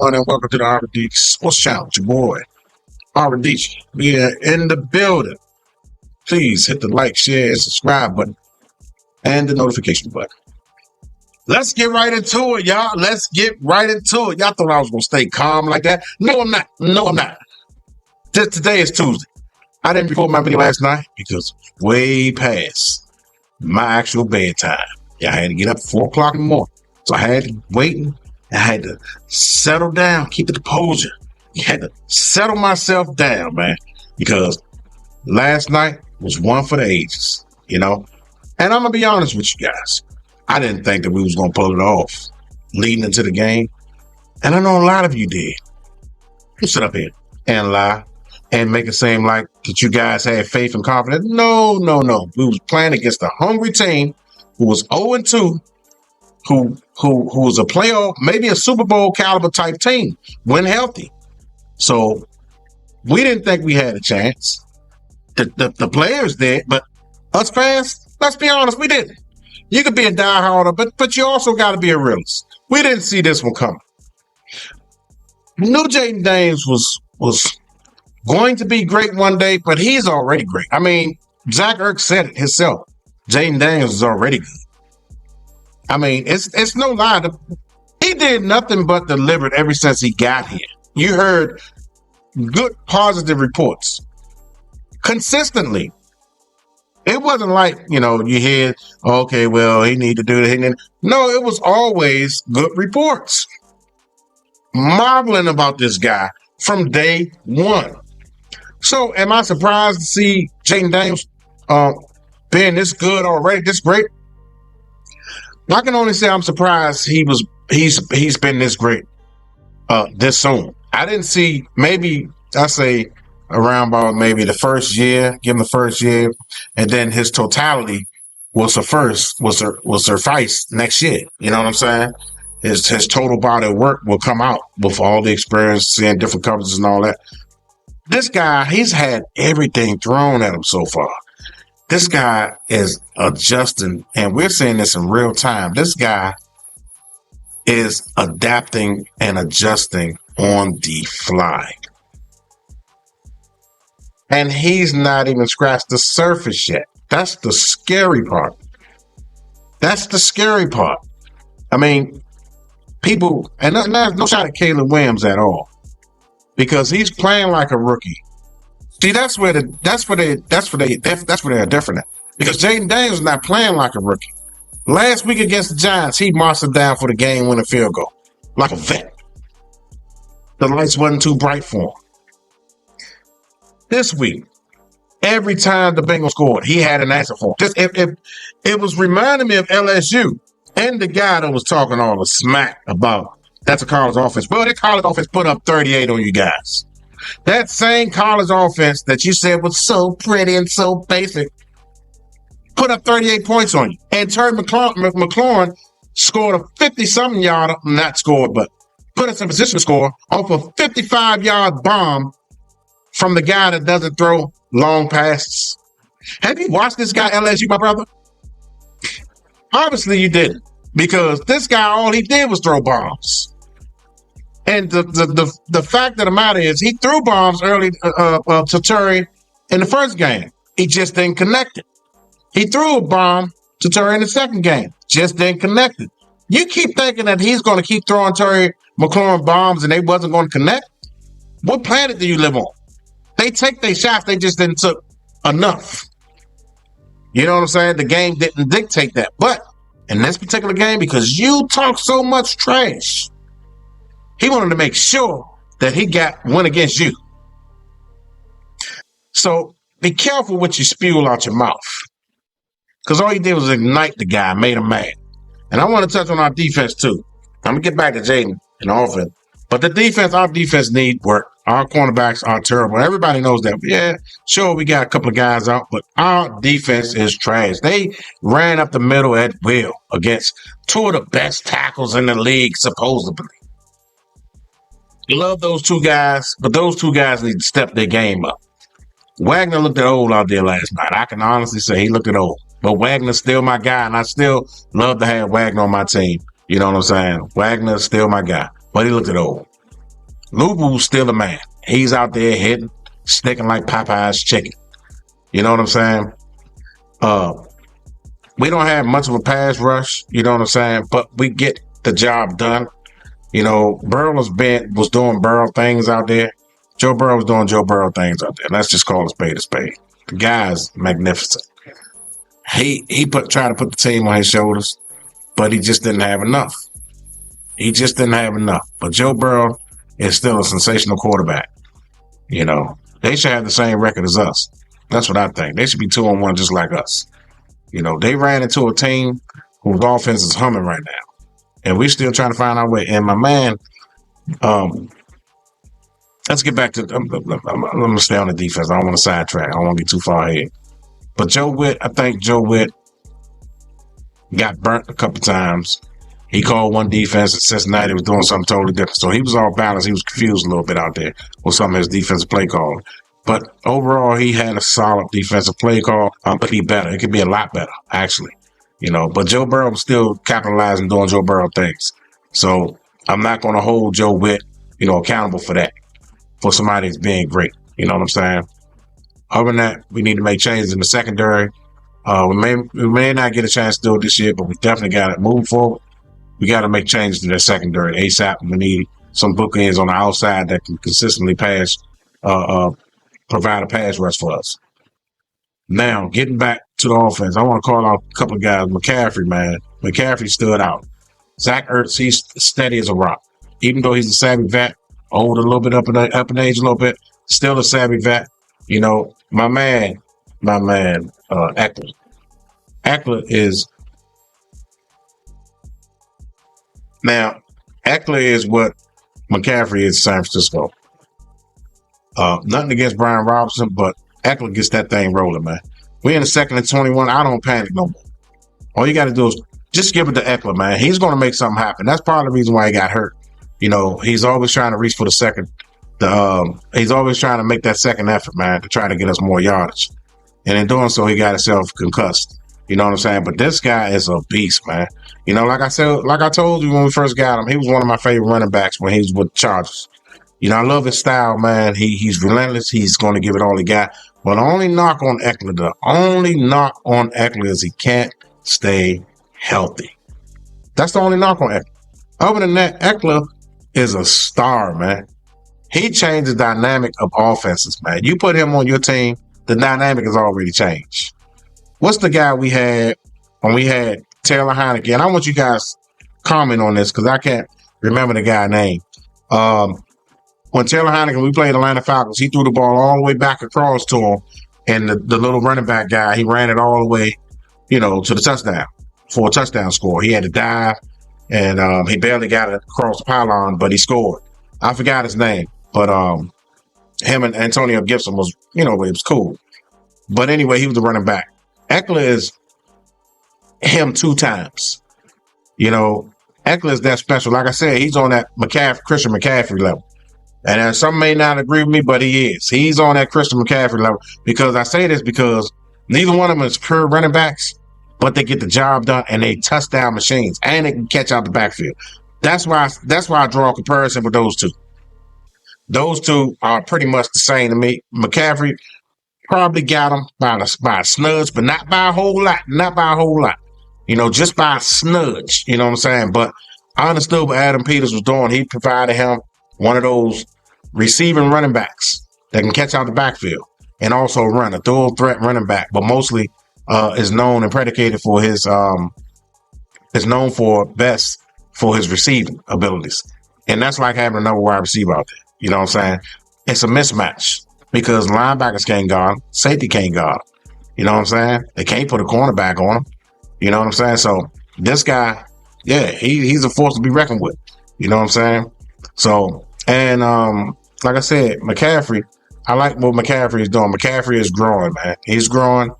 everyone, and welcome to the ROTY Sports Channel. It's your boy, ROTY. We are in the building. Please hit the like, share, and subscribe button, and the notification button. Let's get right into it, y'all. Let's get right into it. Y'all thought I was going to stay calm like that? No, I'm not. No, I'm not. Today is Tuesday. I didn't record my video last night because it's way past my actual bedtime. Yeah, I had to get up at 4 o'clock in the morning. So I had to wait. I had to settle down, keep the composure. I had to settle myself down, man, because last night was one for the ages, you know? And I'm going to be honest with you guys. I didn't think that we was going to pull it off leading into the game. And I know a lot of you did. You sit up here and lie and make it seem like that you guys had faith and confidence. No. We was playing against a hungry team who was 0-2, who was a playoff, maybe a Super Bowl caliber type team when healthy. So we didn't think we had a chance. The players did, but us fans, let's be honest, we didn't. You could be a dieharder, but you also got to be a realist. We didn't see this one coming. We knew Jd5 was going to be great one day, but he's already great. I mean, Zach Ertz said it himself. Jd5 is already good. I mean, it's no lie. He did nothing but delivered ever since he got here. You heard good, positive reports consistently. It wasn't like, you hear, okay, well, he need to do that. No, it was always good reports. Marveling about this guy from day one. So am I surprised to see Jd5 being this good already, this great? I can only say I'm surprised he's been this great this soon. I didn't see, maybe I say around about maybe the first year, give him the first year, and then his totality will suffice next year. You know what I'm saying? His total body of work will come out with all the experience, seeing different coverages and all that. This guy, he's had everything thrown at him so far. This guy is adjusting, and we're seeing this in real time. This guy is adapting and adjusting on the fly. And he's not even scratched the surface yet. That's the scary part. That's the scary part. I mean, people, and no shot at Caleb Williams at all, because he's playing like a rookie. See, that's where they're different at. Because Jd5 is not playing like a rookie. Last week against the Giants, he marched it down for the game-winning field goal, like a vet. The lights wasn't too bright for him. This week, every time the Bengals scored, he had an answer for him. It was reminding me of LSU and the guy that was talking all the smack about that's a college offense. Well, the college offense put up 38 on you guys. That same college offense that you said was so pretty and so basic put up 38 points on you. And Terry McLaurin scored a 50-something yarder, not scored, but put us in position to score off a 55-yard bomb from the guy that doesn't throw long passes. Have you watched this guy, LSU, my brother? Obviously you didn't, because this guy, all he did was throw bombs. And the fact of the matter is, he threw bombs early to Terry in the first game. He just didn't connect it. He threw a bomb to Terry in the second game. Just didn't connect it. You keep thinking that he's going to keep throwing Terry McLaurin bombs and they wasn't going to connect? What planet do you live on? They take their shots. They just didn't took enough. You know what I'm saying? The game didn't dictate that. But in this particular game, because you talk so much trash, he wanted to make sure that he got one against you. So be careful what you spew out your mouth, because all he did was ignite the guy, made him mad. And I want to touch on our defense too. I'm going to get back to Jaden and the offense. But our defense need work. Our cornerbacks are terrible. Everybody knows that. Yeah, sure, we got a couple of guys out, but our defense is trash. They ran up the middle at will against two of the best tackles in the league, supposedly. Love those two guys, but those two guys need to step their game up. Wagner looked at old out there last night. I can honestly say he looked at old. But Wagner's still my guy, and I still love to have Wagner on my team. You know what I'm saying? Wagner's still my guy, but he looked at old. Lubu's still a man. He's out there hitting, sticking like Popeye's chicken. You know what I'm saying? We don't have much of a pass rush, you know what I'm saying? But we get the job done. You know, Burrow was doing Burrow things out there. Joe Burrow was doing Joe Burrow things out there. Let's just call a spade a spade. The guy's magnificent. He tried to put the team on his shoulders, but he just didn't have enough. But Joe Burrow is still a sensational quarterback. You know, they should have the same record as us. That's what I think. They should be 2-1 just like us. You know, they ran into a team whose offense is humming right now. And we're still trying to find our way. And my man, let's get back to, I'm going to stay on the defense. I don't want to sidetrack. I don't want to be too far ahead. But I think Joe Witt got burnt a couple times. He called one defense at Cincinnati, was doing something totally different. So he was off balance. He was confused a little bit out there with some of his defensive play calling. But overall, he had a solid defensive play call. But he better. It could be a lot better, actually. You know, but Joe Burrow was still capitalizing, doing Joe Burrow things. So I'm not going to hold Joe Witt, you know, accountable for that, for somebody that's being great. You know what I'm saying? Other than that, we need to make changes in the secondary. We may not get a chance to do it this year, but we definitely got it. Moving forward, we got to make changes to that secondary ASAP. We need some bookends on the outside that can consistently provide a pass rush for us. Now, getting back to the offense, I want to call out a couple of guys. McCaffrey, man. McCaffrey stood out. Zach Ertz, he's steady as a rock. Even though he's a savvy vet, old a little bit, up in age a little bit, still a savvy vet. You know, my man, Eckler. Eckler is what McCaffrey is in San Francisco. Nothing against Brian Robinson, but Eckler gets that thing rolling, man. We're in the 2nd and 21. I don't panic no more. All you got to do is just give it to Eckler, man. He's going to make something happen. That's part of the reason why he got hurt. You know, he's always trying to reach for the second. He's always trying to make that second effort, man, to try to get us more yardage. And in doing so, he got himself concussed. You know what I'm saying? But this guy is a beast, man. You know, like I told you when we first got him, he was one of my favorite running backs when he was with the Chargers. You know, I love his style, man. He's relentless. He's going to give it all he got. But the only knock on Eckler is he can't stay healthy. That's the only knock on Eckler. Other than that, Eckler is a star, man. He changed the dynamic of offenses, man. You put him on your team, the dynamic has already changed. What's the guy we had when we had Taylor Heineke? And I want you guys to comment on this because I can't remember the guy's name. When Taylor Heineke, we played Atlanta Falcons, he threw the ball all the way back across to him. And the little running back guy, he ran it all the way, you know, to the touchdown for a touchdown score. He had to dive, and he barely got it across the pylon, but he scored. I forgot his name, but him and Antonio Gibson was, you know, it was cool. But anyway, he was the running back. Eckler is him 2 times. You know, Eckler is that special. Like I said, he's on that Christian McCaffrey level. And some may not agree with me, but he is. He's on that Christian McCaffrey level. Because I say this because neither one of them is pure running backs, but they get the job done and they touchdown machines and they can catch out the backfield. That's why I draw a comparison with those two. Those two are pretty much the same to me. McCaffrey probably got him by a snudge, but not by a whole lot. Not by a whole lot. You know, just by a snudge. You know what I'm saying? But I understood what Adam Peters was doing. He provided him one of those receiving running backs that can catch out the backfield and also run a dual threat running back, but mostly is known and predicated for his best for his receiving abilities. And that's like having another wide receiver out there. You know what I'm saying? It's a mismatch because linebackers can't guard him, safety can't guard him. You know what I'm saying? They can't put a cornerback on him. You know what I'm saying? So this guy, yeah, he's a force to be reckoned with. You know what I'm saying? So, and like I said, McCaffrey, I like what McCaffrey is doing. McCaffrey is growing, man. He's growing.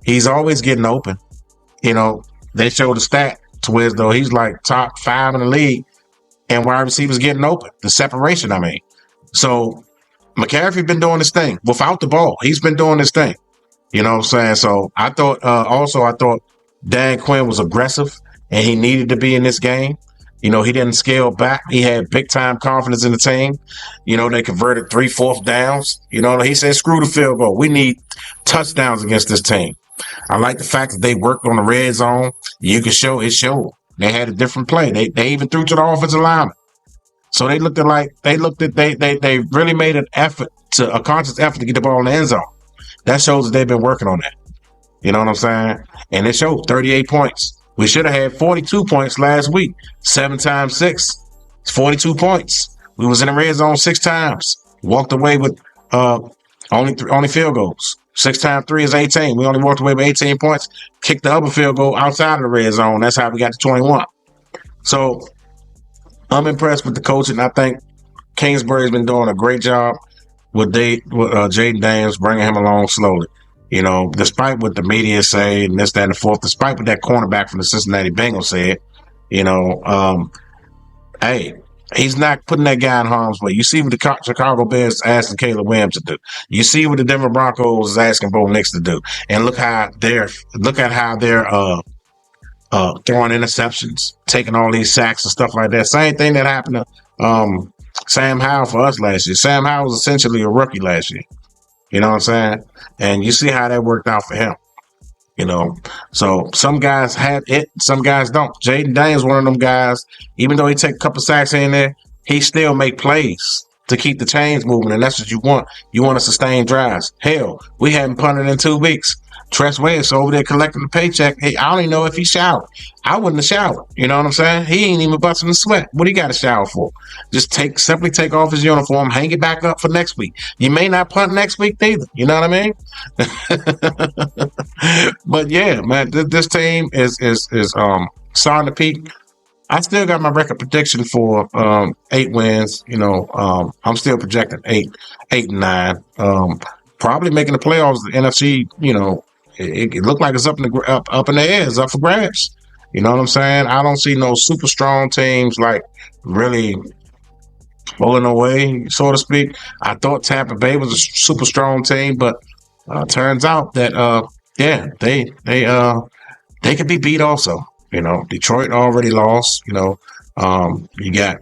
He's always getting open. You know, they showed the stat to where as though he's like top 5 in the league and wide receivers getting open. The separation, I mean. So McCaffrey been doing this thing without the ball. He's been doing this thing. You know what I'm saying? So I thought Dan Quinn was aggressive and he needed to be in this game. He didn't scale back. He had big time confidence in the team. They converted 3 4th downs. He said, screw the field goal. We need touchdowns against this team. I like the fact that they worked on the red zone. You can show it showed. They had a different play. They even threw to the offensive lineman. So they really made a conscious effort to get the ball in the end zone. That shows that they've been working on that. You know what I'm saying? And it showed 38 points. We should have had 42 points last week. 7 times 6. It's 42 points. We was in the red zone 6 times. Walked away with only field goals. 6 times 3 is 18. We only walked away with 18 points. Kicked the other field goal outside of the red zone. That's how we got to 21. So I'm impressed with the coaching. I think Kingsbury's been doing a great job with Jaden Daniels, bringing him along slowly. Despite what the media say and this, that, and the fourth, despite what that cornerback from the Cincinnati Bengals said, hey, he's not putting that guy in harm's way. You see what the Chicago Bears asking Caleb Williams to do. You see what the Denver Broncos is asking Bo Nix to do. And look at how they're throwing interceptions, taking all these sacks and stuff like that. Same thing that happened to Sam Howell for us last year. Sam Howell was essentially a rookie last year. You know what I'm saying? And you see how that worked out for him. So some guys have it, some guys don't. Jaden Daniels, one of them guys, even though he take a couple sacks in there, he still make plays to keep the chains moving, and that's what you want. You want to sustain drives. Hell, we haven't punted in 2 weeks. Tress Wayne's over there collecting the paycheck. Hey, I don't even know if he showered. I wouldn't have showered. You know what I'm saying? He ain't even busting a sweat. What do you got to shower for? Just simply take off his uniform, hang it back up for next week. You may not punt next week either. You know what I mean? But yeah, man, this team is starting to peak. I still got my record prediction for 8 wins. I'm still projecting 8 and 9. Probably making the playoffs. The NFC, it looked like it's up in the air. It's up for grabs. You know what I'm saying? I don't see no super strong teams like really pulling away, so to speak. I thought Tampa Bay was a super strong team, but turns out that they could be beat also. Detroit already lost. You got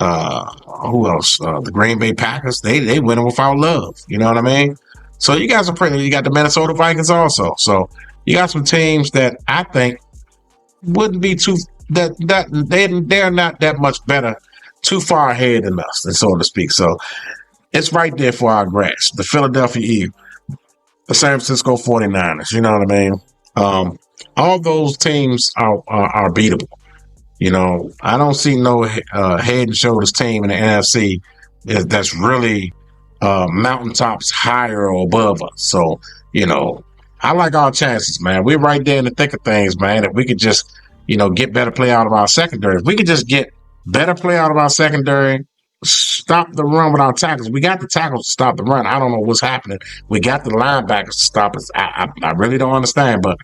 who else? The Green Bay Packers. They winning without love. You know what I mean? So you guys are pretty. You got the Minnesota Vikings also. So you got some teams that I think wouldn't be too they're not that much better, too far ahead than us, so to speak. So it's right there for our grasp. The Philadelphia Eagles, the San Francisco 49ers. You know what I mean? All those teams are beatable. I don't see no head and shoulders team in the NFC that's really mountaintops higher or above us. So, I like our chances, man. We're right there in the thick of things, man. If we could just, get better play out of our secondary. If we could just get better play out of our secondary, stop the run with our tackles. We got the tackles to stop the run. I don't know what's happening. We got the linebackers to stop us. I really don't understand, but,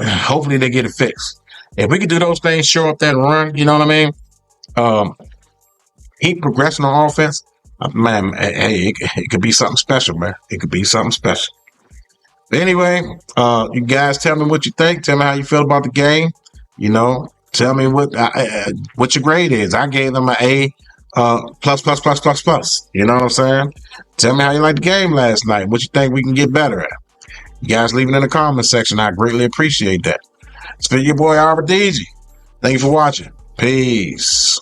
hopefully they get it fixed. If we could do those things, show up that run, you know what I mean? Keep progressing on offense. Man, hey, it could be something special, man. It could be something special. Anyway, you guys tell me what you think. Tell me how you feel about the game. Tell me what your grade is. I gave them an A plus. You know what I'm saying? Tell me how you liked the game last night. What you think we can get better at. You guys leave it in the comment section. I greatly appreciate that. It's been your boy, ROTY. Thank you for watching. Peace.